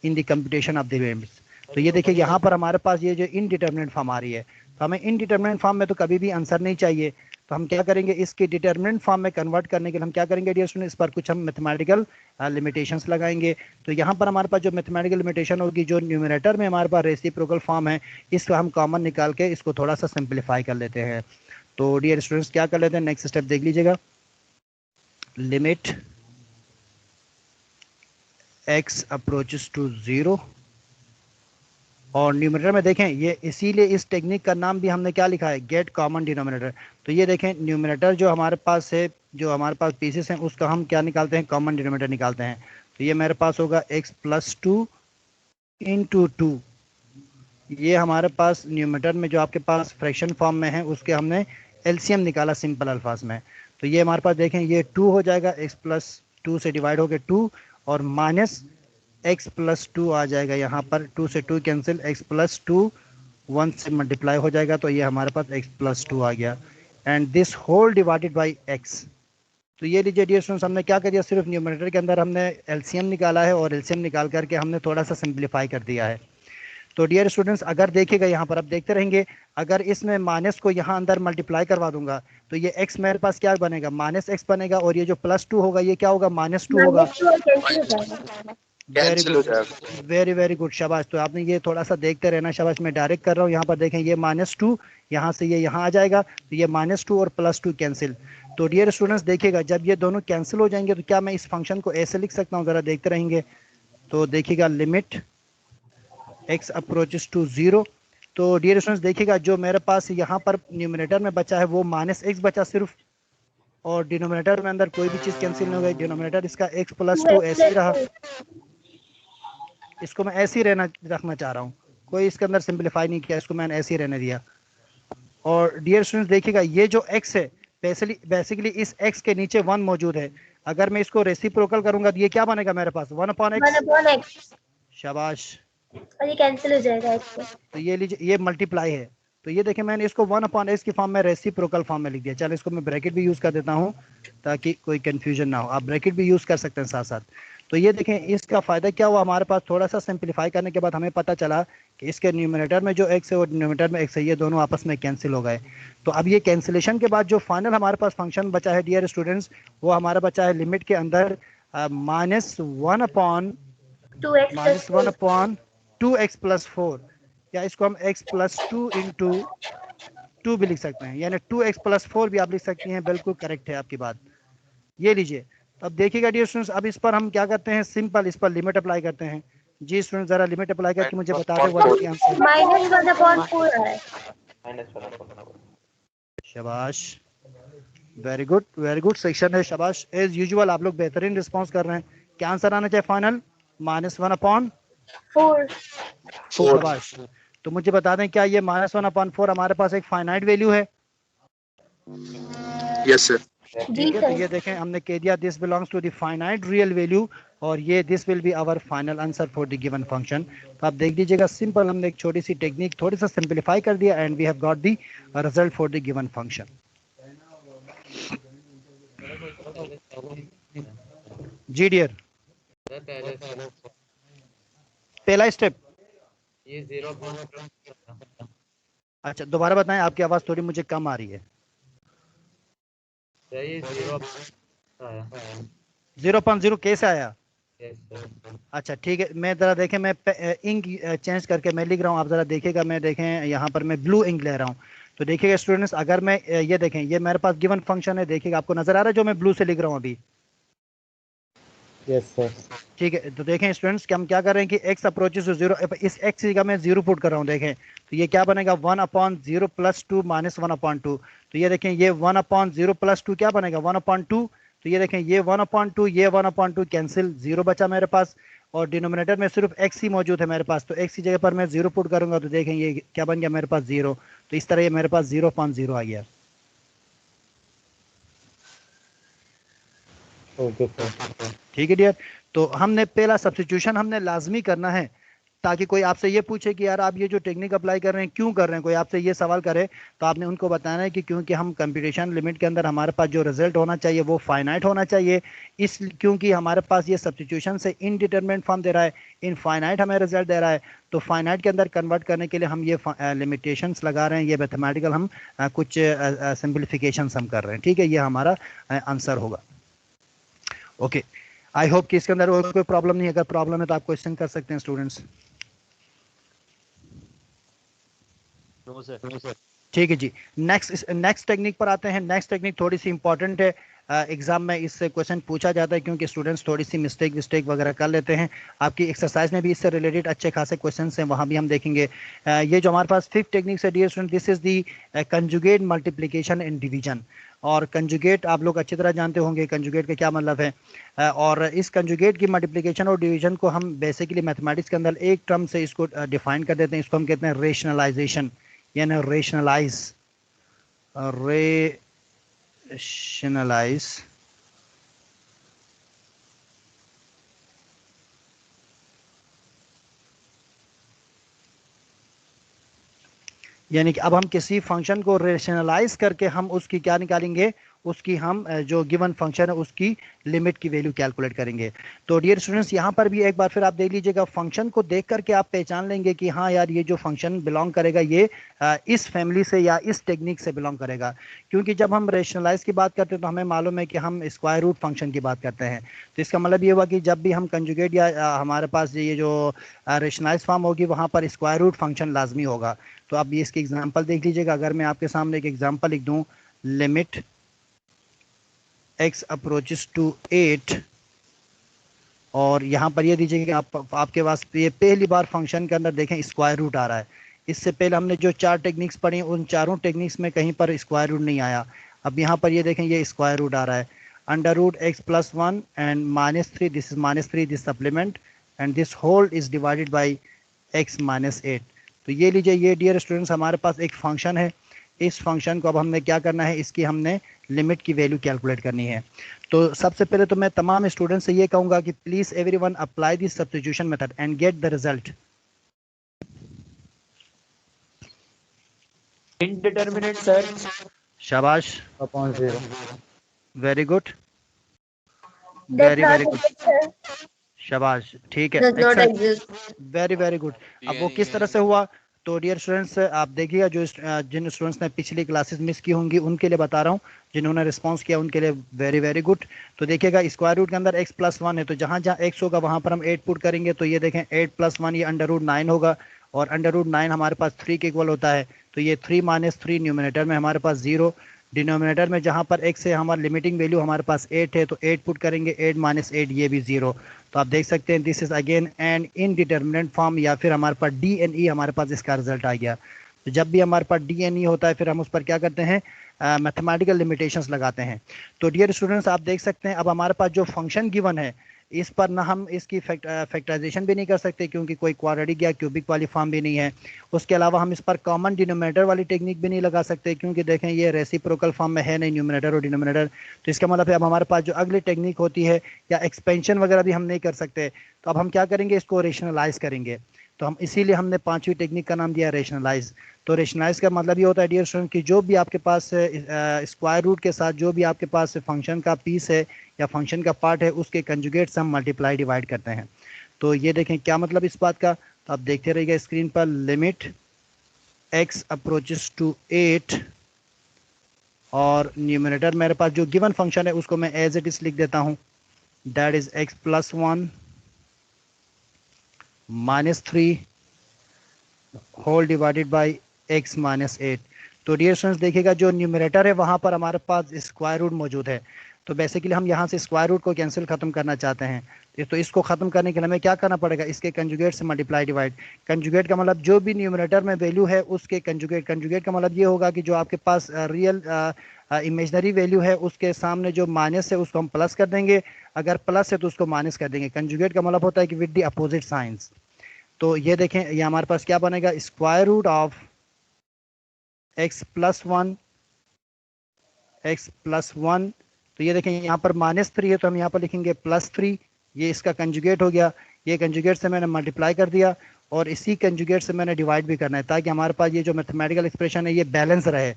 in the computation of the limits. तो ये देखिए यहाँ पर हमारे पास ये जो इनडिटरमिनेट फॉर्म आ रही है, तो हमें इनडिटरमिनेट फॉर्म में तो कभी भी आंसर नहीं चाहिए, तो हम क्या करेंगे, इसके डिटरमिनेंट फॉर्म में कन्वर्ट करने के लिए हम क्या करेंगे डियर स्टूडेंट, इस पर कुछ हम मैथमेटिकल लिमिटेशंस लगाएंगे। तो यहाँ पर हमारे पास जो मैथमेटिकल लिमिटेशन होगी, जो न्यूमरेटर में हमारे पास रेसिप्रोकल फॉर्म है, इसको हम कॉमन निकाल के इसको थोड़ा सा सिंप्लीफाई कर लेते हैं। तो डियर स्टूडेंट्स क्या कर लेते हैं, नेक्स्ट स्टेप देख लीजिएगा, लिमिट x अप्रोचेस टू 0, और न्यूमरेटर में देखें, ये इसीलिए इस टेक्निक का नाम भी हमने क्या लिखा है, गेट कॉमन डिनोमिनेटर। तो ये देखें न्यूमरेटर जो हमारे पास है, जो हमारे पास पीसेस हैं, उसका हम क्या निकालते हैं, कॉमन डिनोमिनेटर निकालते हैं। तो ये मेरे पास होगा x + 2 × 2, ये हमारे पास न्यूमरेटर में जो आपके पास फ्रैक्शन फॉर्म में है उसके हमने एलसीएम निकाला सिंपल अल्फाज में। तो ये हमारे पास देखें ये 2 हो जाएगा, x + 2 से डिवाइड हो गया 2, और माइनस x + 2 आ जाएगा, यहाँ पर 2 से 2 कैंसिल, x + 2 1 से मल्टीप्लाई हो जाएगा, तो ये हमारे पास x + 2 आ गया, and this whole divided by x। तो ये लीजिए डियर स्टूडेंट्स, हमने क्या कर दिया, सिर्फ न्यूमरेटर के अंदर हमने एलसीएम निकाला है, और एलसीएम निकाल करके हमने थोड़ा सा सिंप्लीफाई कर दिया है। तो डियर स्टूडेंट्स अगर देखिएगा यहाँ पर, अब देखते रहेंगे, अगर इसमें माइनस को यहाँ अंदर मल्टीप्लाई करवा दूंगा तो ये x मेरे पास क्या बनेगा, -x बनेगा, और ये जो +2 होगा ये क्या होगा, -2 होगा। कैंसिल हो जाएगा। वेरी गुड, शाबाश। तो आपने ये थोड़ा सा देखते रहना, शाबाश। मैं डायरेक्ट कर रहा हूँ, यहाँ पर देखें ये -2 यहाँ से ये यहाँ आ जाएगा, तो ये -2 और +2 कैंसिल। तो डियर स्टूडेंट्स देखिएगा, जब ये दोनों कैंसिल हो जाएंगे तो क्या मैं इस फंक्शन को ऐसे लिख सकता हूँ, ज़रा देखते रहेंगे। तो देखिएगा लिमिट x अप्रोचेस टू 0। तो डियर स्टूडेंट्स देखिएगा, जो मेरे पास यहाँ पर न्यूमरेटर में बचा है वो -x बचा सिर्फ, और डिनोमिनेटर में अंदर कोई भी चीज़ कैंसिल नहीं हो गई, डिनोमिनेटर इसका x + 2 ऐसे ही रहा, इसको मैं ऐसे ही रखना चाह रहा हूँ, कोई इसके अंदर सिंप्लीफाई नहीं किया, इसको मैंने ऐसे ही रहने दिया। और डियर स्टूडेंट्स देखिएगा, ये जो x है बेसिकली इस x के नीचे 1 मौजूद है, अगर मैं इसको रेसिप्रोकल करूंगा तो ये क्या बनेगा मेरे पास, 1/x। शाबाश, और ये कैंसिल हो जाएगा इससे। तो ये लीजिए ये मल्टीप्लाई है, तो ये देखिए मैंने इसको 1/x की फॉर्म में रेसिप्रोकल फॉर्म में लिख दिया। चलो इसको मैं ब्रैकेट भी यूज़ कर देता हूँ ताकि कोई कंफ्यूजन ना हो, आप ब्रैकेट भी यूज़ कर सकते हैं साथ साथ। तो ये देखें इसका फ़ायदा क्या हुआ, हमारे पास थोड़ा सा सिंप्लीफाई करने के बाद हमें पता चला कि इसके न्यूमरेटर में जो x है और डिनोमिनेटर में x है, ये दोनों आपस में कैंसिल हो गए। तो अब ये कैंसिलेशन के बाद जो फाइनल हमारे पास फंक्शन बचा है डियर स्टूडेंट्स, वो हमारा बचा है लिमिट के अंदर -1/2x + 4, या इसको हम x + 2 × 2 भी लिख सकते हैं, यानी 2x + 4 भी आप लिख सकती हैं, बिल्कुल करेक्ट है आपकी बात। ये लीजिए, अब देखिएगा डियर स्टूडेंट्स, अब इस पर हम क्या करते हैं, सिंपल इस पर लिमिट अप्लाई करते हैं। जी स्टूडेंट, जरा लिमिट अप्लाई करके मुझे बता दें व्हाट इज द आंसर। -1/4 आ रहा है। शाबाश, वेरी गुड सेक्शन है, शाबाश। एज यूजुअल आप लोग बेहतरीन रिस्पांस कर रहे हैं। क्या आंसर आना चाहिए फाइनल,4। शाबाश। तो मुझे बता दें, क्या ये -1/4 हमारे पास एक फाइनाइट वैल्यू है? Yes sir. ठीक है, तो ये देखें हमने कह दिया this belongs to the finite real value, और ये this will be our final answer for the given function. तो आप देख लीजिएगा, सिंपल हमने एक छोटी सी टेक्निक थोड़ी सा सिंप्लीफाई कर दिया, and we have got the result for the given function. जी डियर। सर पहले से पहला स्टेप। ये 0.2 अच्छा दोबारा बताएं, आपकी आवाज़ थोड़ी मुझे कम आ रही है। सर ये 0 आया। 0.0 कैसे आया? Yes sir. अच्छा ठीक है, मैं ज़रा देखें, मैं इंक चेंज करके मैं लिख रहा हूँ, आप ज़रा देखिएगा। मैं देखें यहाँ पर मैं ब्लू इंक ले रहा हूँ, तो देखिएगा स्टूडेंट्स, अगर मैं ये देखें, ये मेरे पास गिवन फंक्शन है, देखिएगा आपको नज़र आ रहा है जो मैं ब्लू से लिख रहा हूँ अभी। Yes sir. ठीक है, तो देखें स्टूडेंट्स कि हम क्या कर रहे हैं कि x अप्रोचेस टू 0, इस x की जगह मैं 0 पुट कर रहा हूँ। देखें तो ये क्या बनेगा, 1/0 + 2 - 1/2। तो ये देखें ये 1/0 + 2 क्या बनेगा, 1/2। तो ये देखें ये 1/2, ये 1/2 कैंसिल, 0 बचा मेरे पास, और डिनोमिनेटर में सिर्फ x ही मौजूद है मेरे पास, तो x की जगह पर मैं 0 पुट करूंगा, तो देखें ये क्या बन गया मेरे पास, 0। तो इस तरह ये मेरे पास 0.0 आ गया। Okay sir. ठीक है डियर, तो हमने पहला सब्स्टिट्यूशन हमने लाजमी करना है, ताकि कोई आपसे ये पूछे कि यार आप ये जो टेक्निक अप्लाई कर रहे हैं क्यों कर रहे हैं, कोई आपसे ये सवाल करे, तो आपने उनको बताना है कि क्योंकि हम कंप्यूटेशन लिमिट के अंदर हमारे पास जो रिजल्ट होना चाहिए वो फाइनाइट होना चाहिए, इस क्योंकि हमारे पास ये सब्स्टिट्यूशन से इनडिटरमिनेट फॉर्म दे रहा है, इनफाइनाइट हमें रिजल्ट दे रहा है, तो फाइनाइट के अंदर कन्वर्ट करने के लिए हम ये लिमिटेशंस लगा रहे हैं, ये मैथमेटिकल हम कुछ सिंप्लीफिकेशंस हम कर रहे हैं। ठीक है, ये हमारा आंसर होगा। ओके, आई होप कि इसके अंदर और कोई प्रॉब्लम नहीं है। अगर प्रॉब्लम है तो आप क्वेश्चन कर सकते हैं स्टूडेंट्स। No sir. ठीक है जी, नेक्स्ट टेक्निक पर आते हैं। नेक्स्ट टेक्निक थोड़ी सी इंपॉर्टेंट है, एग्जाम में इससे क्वेश्चन पूछा जाता है, क्योंकि स्टूडेंट्स थोड़ी सी मिस्टेक वगैरह कर लेते हैं। आपकी एक्सरसाइज में भी इससे रिलेटेड अच्छे खासे क्वेश्चंस हैं, वहाँ भी हम देखेंगे। ये जो हमारे पास फिफ्थ टेक्निक है dear student, this is the conjugate multiplication and division. और कंजुगेट आप लोग अच्छी तरह जानते होंगे कंजुगेट का क्या मतलब है। और इस कंजुगेट की मल्टीप्लिकेशन और डिवीजन को हम बेसिकली मैथमेटिक्स के अंदर एक टर्म से इसको डिफाइन कर देते हैं, इसको हम कहते हैं रेशनलाइजेशन, यानी रेशनलाइज। यानी कि अब हम किसी फंक्शन को रेशनलाइज करके हम उसकी क्या निकालेंगे, उसकी हम जो गिवन फंक्शन है उसकी लिमिट की वैल्यू कैलकुलेट करेंगे। तो डियर स्टूडेंट्स, यहाँ पर भी एक बार फिर आप देख लीजिएगा, फंक्शन को देख करके आप पहचान लेंगे कि हाँ यार ये जो फंक्शन बिलोंग करेगा ये इस फैमिली से या इस टेक्निक से बिलोंग करेगा। क्योंकि जब हम रेशनलाइज की बात करते हैं तो हमें मालूम है कि हम स्क्वायर रूट फंक्शन की बात करते हैं। तो इसका मतलब ये हुआ कि जब भी हम कंजुगेट या हमारे पास ये जो रेशनलाइज फॉर्म होगी वहाँ पर स्क्वायर रूट फंक्शन लाजमी होगा। तो आप ये इसकी एग्जांपल देख लीजिएगा। अगर मैं आपके सामने एक एग्जांपल लिख दूं, लिमिट x अप्रोचेस टू 8, और यहाँ पर ये दीजिए कि आपके पास ये पहली बार फंक्शन के अंदर देखें स्क्वायर रूट आ रहा है। इससे पहले हमने जो 4 टेक्निक्स पढ़ी उन चारों टेक्निक्स में कहीं पर स्क्वायर रूट नहीं आया। अब यहाँ पर ये देखें ये स्क्वायर रूट आ रहा है, √x+1 and -3, this is -3, this supplement, and this whole is divided by x -8। तो ये लीजिए, ये डियर स्टूडेंट्स हमारे पास एक फंक्शन है। इस फंक्शन को अब हमने क्या करना है, इसकी हमने लिमिट की वैल्यू कैलकुलेट करनी है। तो सबसे पहले तो मैं तमाम स्टूडेंट से ये कहूंगा कि please everyone apply this substitution method and get the result. Indeterminate sir. शाबाश, upon 0। Very good, Does very not very good, exist, sir. शाबाश, ठीक है, Does not excellent, exist. Very very good. अब वो किस तरह से हुआ, तो डियर स्टूडेंट्स आप देखिएगा, जो जिन स्टूडेंट्स ने पिछली क्लासेस मिस की होंगी उनके लिए बता रहा हूँ, जिन्होंने रिस्पांस किया उनके लिए वेरी वेरी गुड। तो देखिएगा स्क्वायर रूट के अंदर x+1 है, तो जहाँ जहाँ x होगा वहाँ पर हम 8 पुट करेंगे। तो ये देखें 8+1 ये √9 होगा, और √9 हमारे पास 3 के इक्वल होता है। तो ये 3 - 3 न्यूमिनेटर में हमारे पास 0, डिनोमिनेटर में जहाँ पर x है हमारा लिमिटिंग वैल्यू हमारे पास 8 है, तो 8 पुट करेंगे, 8 - 8 ये भी 0। तो आप देख सकते हैं this is again an indeterminate form, या फिर हमारे पास DNE हमारे पास इसका रिजल्ट आ गया। तो जब भी हमारे पास DNE होता है फिर हम उस पर क्या करते हैं, मैथमेटिकल लिमिटेशंस लगाते हैं। तो डियर स्टूडेंट्स आप देख सकते हैं अब हमारे पास जो फंक्शन गिवन है इस पर ना हम इसकी फैक्टराइजेशन भी नहीं कर सकते, क्योंकि कोई क्वाड्रेटिक या क्यूबिक वाली फॉर्म भी नहीं है। उसके अलावा हम इस पर कॉमन डिनोमिनेटर वाली टेक्निक भी नहीं लगा सकते, क्योंकि देखें ये रेसिप्रोकल फॉर्म में है नहीं न्यूमिनेटर और डिनोमिनेटर। तो इसका मतलब है अब हमारे पास जो अगली टेक्निक होती है या एक्सपेंशन वगैरह भी हम नहीं कर सकते। तो अब हम क्या करेंगे, इसको रेशनलाइज करेंगे। तो हम इसीलिए हमने 5वीं टेक्निक का नाम दिया रेशनलाइज। तो रेशनलाइज का मतलब ये होता है डियर स्टूडेंट कि जो भी आपके पास स्क्वायर रूट के साथ जो भी आपके पास फंक्शन का पीस है या फंक्शन का पार्ट है उसके कंजुगेट से हम मल्टीप्लाई डिवाइड करते हैं। तो ये देखें क्या मतलब इस बात का, तो आप देखते रहिएगा स्क्रीन पर। लिमिट x अप्रोचेस टू 8 और न्यूमरेटर मेरे पास जो गिवन फंक्शन है उसको मैं एज इट इज लिख देता हूं, that is x plus 1 minus 3 whole divided by x minus 8। तो डियर स्टूडेंट्स देखिएगा जो न्यूमरेटर है वहां पर हमारे पास स्क्वायर रूट मौजूद है, तो बेसिकली हम यहाँ से स्क्वायर रूट को कैंसिल खत्म करना चाहते हैं। तो इसको खत्म करने के लिए हमें क्या करना पड़ेगा, इसके कंजुगेट से मल्टीप्लाई डिवाइड। कंजुगेट का मतलब जो भी न्यूमरेटर में वैल्यू है उसके कंजुगेट। कंजुगेट का मतलब ये होगा कि जो आपके पास रियल इमेजनरी वैल्यू है उसके सामने जो माइनस है उसको हम प्लस कर देंगे, अगर प्लस है तो उसको माइनस कर देंगे। कंजुगेट का मतलब होता है कि विद द अपोजिट साइंस। तो ये देखें ये हमारे पास क्या बनेगा, square root of x plus 1। तो ये देखें यहाँ पर -3 है तो हम यहाँ पर लिखेंगे +3, ये इसका कंजुगेट हो गया। ये कंजुगेट से मैंने मल्टीप्लाई कर दिया और इसी कंजुगेट से मैंने डिवाइड भी करना है ताकि हमारे पास ये जो मैथमेटिकल एक्सप्रेशन है ये बैलेंस रहे।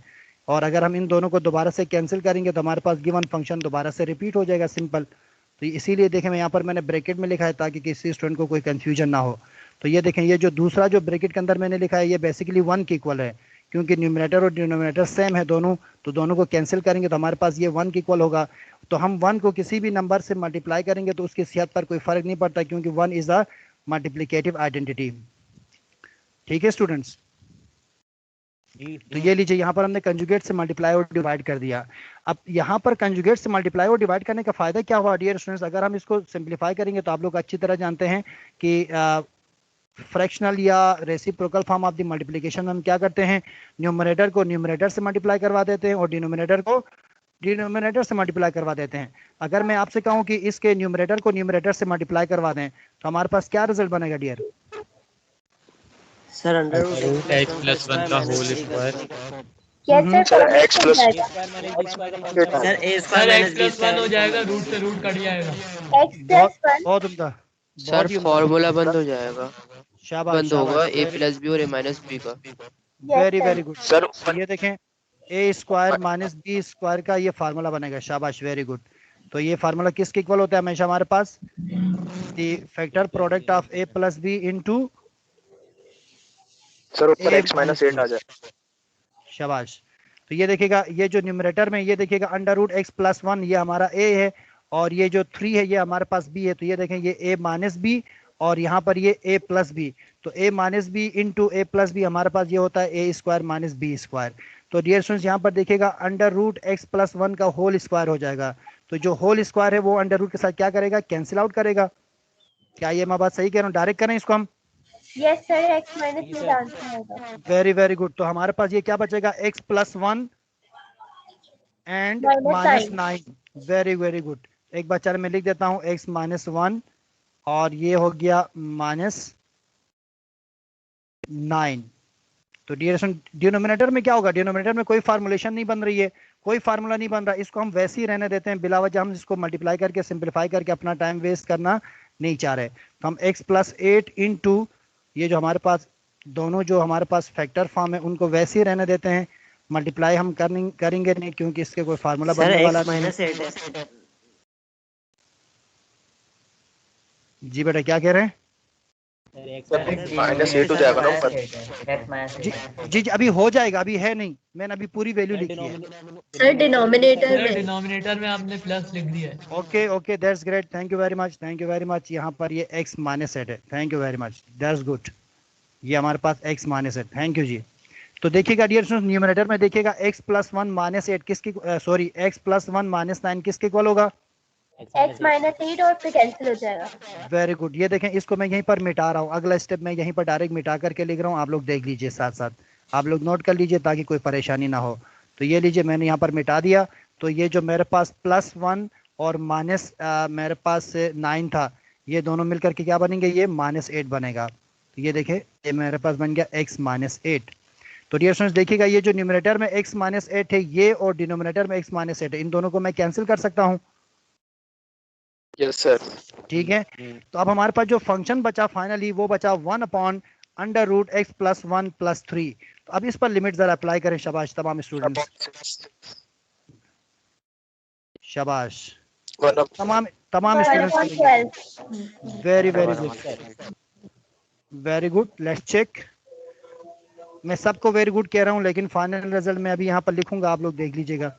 और अगर हम इन दोनों को दोबारा से कैंसिल करेंगे तो हमारे पास गिवन फंक्शन दोबारा से रिपीट हो जाएगा, सिंपल। तो इसीलिए देखें मैं यहाँ पर मैंने ब्रैकेट में लिखा है ताकि किसी स्टूडेंट को कोई कंफ्यूजन ना हो। तो ये देखें ये जो दूसरा जो ब्रैकेट के अंदर मैंने लिखा है ये बेसिकली 1 के इक्वल है, क्योंकि न्यूमरेटर और डिनोमिनेटर सेम है दोनों, तो दोनों को कैंसिल करेंगे तो हमारे पास ये 1 के इक्वल होगा। तो हम 1 को किसी भी नंबर से मल्टीप्लाई करेंगे तो उसकी सेहत पर कोई फर्क नहीं पड़ता, क्योंकि 1 इज अ मल्टीप्लिकेटिव आइडेंटिटी। ठीक है स्टूडेंट्स, तो ये लीजिए यहाँ पर हमने कंजुगेट से मल्टीप्लाई और डिवाइड कर दिया। अब यहाँ पर कंजुगेट से मल्टीप्लाई और डिवाइड करने का फायदा क्या हुआ डियर स्टूडेंट्स, अगर हम इसको सिंप्लीफाई करेंगे तो आप लोग अच्छी तरह जानते हैं कि फ्रैक्शनल या reciprocal form of the multiplication में हम क्या करते हैं, न्यूमरेटर को न्यूमरेटर से मल्टीप्लाई करवा देते हैं और डिनोमिनेटर को डिनोमिनेटर से मल्टीप्लाई करवा देते हैं। अगर मैं आपसे कहूं कि इसके न्यूमरेटर को न्यूमरेटर से मल्टीप्लाई करवा दें तो हमारे पास क्या रिजल्ट बनेगा dear? Sir under root x plus 1 का whole square. Yes sir x plus sir a square minus b square हो जाएगा, रूट से रूट कट जाएगा। x प्लस 1 बहुत उम्दा, सर फॉर्मूला बंद हो जाएगा, शाबाश बंद होगा शाबाश, a प्लस बी और a माइनस बी का। वेरी वेरी गुड सर ये देखें ए स्क्वायर माइनस बी स्क्वायर का ये फार्मूला बनेगा, शाबाश वेरी गुड। तो ये फार्मूला किसके इक्वल होता है हमेशा हमारे पास, the factor product of a plus B into sir ऊपर x माइनस 8 आ जाए। शाबाश। तो ये देखिएगा ये जो न्यूमरेटर में ये देखिएगा अंडर रूट x प्लस 1 ये हमारा a है और ये जो 3 है ये हमारे पास b है। तो ये देखें ये a माइनस बी और यहाँ पर ये a प्लस बी, तो a minus B into a plus B हमारे पास ये होता है a square minus B square. तो डियर स्टूडेंट्स यहाँ पर देखिएगा अंडर रूट x प्लस 1 का होल स्क्वायर हो जाएगा। तो जो होल स्क्वायर है वो अंडर रूट के साथ क्या करेगा, कैंसिल आउट करेगा। क्या ये मैं बात सही कह रहा हूँ, डायरेक्ट करें इसको हम? यस सर x माइनस में आंसर होगा। Very very good. तो हमारे पास ये क्या बचेगा, x plus 1 and Minus minus 9. 9। Very very good, एक बार चल मैं लिख देता हूँ x माइनस 1 और ये हो गया माइनस 9। तो डिनोमिनेटर में क्या होगा, डिनोमिनेटर में कोई फार्मूलेशन नहीं बन रही है, कोई फार्मूला नहीं बन रहा, इसको हम वैसे ही रहने देते हैं बिला वजह। हम इसको मल्टीप्लाई करके सिंप्लीफाई करके अपना टाइम वेस्ट करना नहीं चाह रहे। तो हम x प्लस 8 इंटू ये जो हमारे पास दोनों जो हमारे पास फैक्टर फॉर्म है उनको वैसे ही रहने देते हैं, मल्टीप्लाई हम करेंगे नहीं क्योंकि इसके कोई फार्मूला बनने वाला नहीं है। जी बेटा क्या कह रहे हैं? माइनस 8 हो जाएगा ना ऊपर। जी अभी हो जाएगा, अभी है नहीं, मैंने अभी पूरी वैल्यू लिखी है। सर डिनोमिनेटर में आपने प्लस लिख दिया है। Okay okay that's great, thank you very much, thank you very much. यहाँ पर ये x माइनस 8 है, thank you very much, that's good. ये हमारे पास x माइनस 8, थैंक यू जी। तो देखिएगा डियर स्टूडेंट्स न्यूमरेटर में देखिएगा x प्लस 1 माइनस 8 किसकी, सॉरी x प्लस 1 माइनस 9 किसके इक्वल होगा, x माइनस 8 और फिर कैंसिल हो जाएगा। Very good. ये देखें इसको मैं यहीं पर मिटा रहा हूँ, अगला स्टेप मैं यहीं पर डायरेक्ट मिटा करके लिख रहा हूँ, आप लोग देख लीजिए साथ साथ, आप लोग नोट कर लीजिए ताकि कोई परेशानी ना हो। तो ये लीजिए मैंने यहाँ पर मिटा दिया। तो ये जो मेरे पास प्लस 1 और माइनस मेरे पास 9 था, ये दोनों मिलकर के क्या बनेंगे, ये माइनस 8 बनेगा। तो ये देखें ये मेरे पास बन गया x माइनस 8। तो डियर स्टूडेंट्स देखिएगा ये जो न्यूमरेटर में x माइनस 8 है ये और डिनोमिनेटर में x माइनस 8 है, इन दोनों को मैं कैंसिल कर सकता हूँ। Yes sir. ठीक है, तो अब हमारे पास जो फंक्शन बचा फाइनली वो बचा 1 upon under root x plus 1 plus 3। तो अब इस पर लिमिट जरा अप्लाई करें, शाबाश तमाम स्टूडेंट्स, शाबाश। तमाम तमाम स्टूडेंट्स करेंगे। Very very good, very good. Let's check. मैं सबको वेरी गुड कह रहा हूँ, लेकिन फाइनल रिजल्ट मैं अभी यहाँ पर लिखूंगा, आप लोग देख लीजिएगा।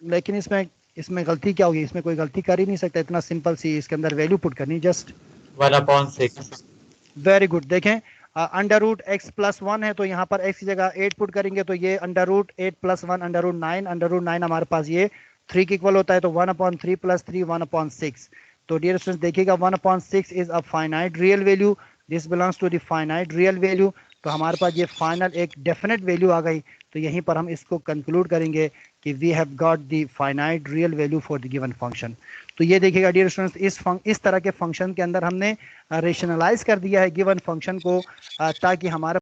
लेकिन इसमें गलती क्या होगी? इसमें कोई गलती कर ही नहीं सकता, इतना सिंपल सी इसके अंदर वैल्यू पुट करनी, जस्ट 1/6। Very good. देखें अंडर रूट एक्स प्लस 1 है, तो यहाँ पर एक्स की जगह 8 पुट करेंगे, तो ये under root 8 plus 1 under root 9, under root 9 हमारे पास ये 3 के इक्वल होता है, तो 1/3 प्लस 3 1/6। तो डियर स्टूडेंट्स देखिएगा 1/6 is a finite real value, this belongs to the finite real value. तो हमारे पास ये फाइनल एक डेफिनेट वैल्यू आ गई, तो यहीं पर हम इसको कंक्लूड करेंगे कि we have got the finite real value for the given function. तो ये देखिएगा डियर स्टूडेंट्स, इस तरह के फंक्शन के अंदर हमने रेशनलाइज कर दिया है गिवन फंक्शन को, ताकि हमारे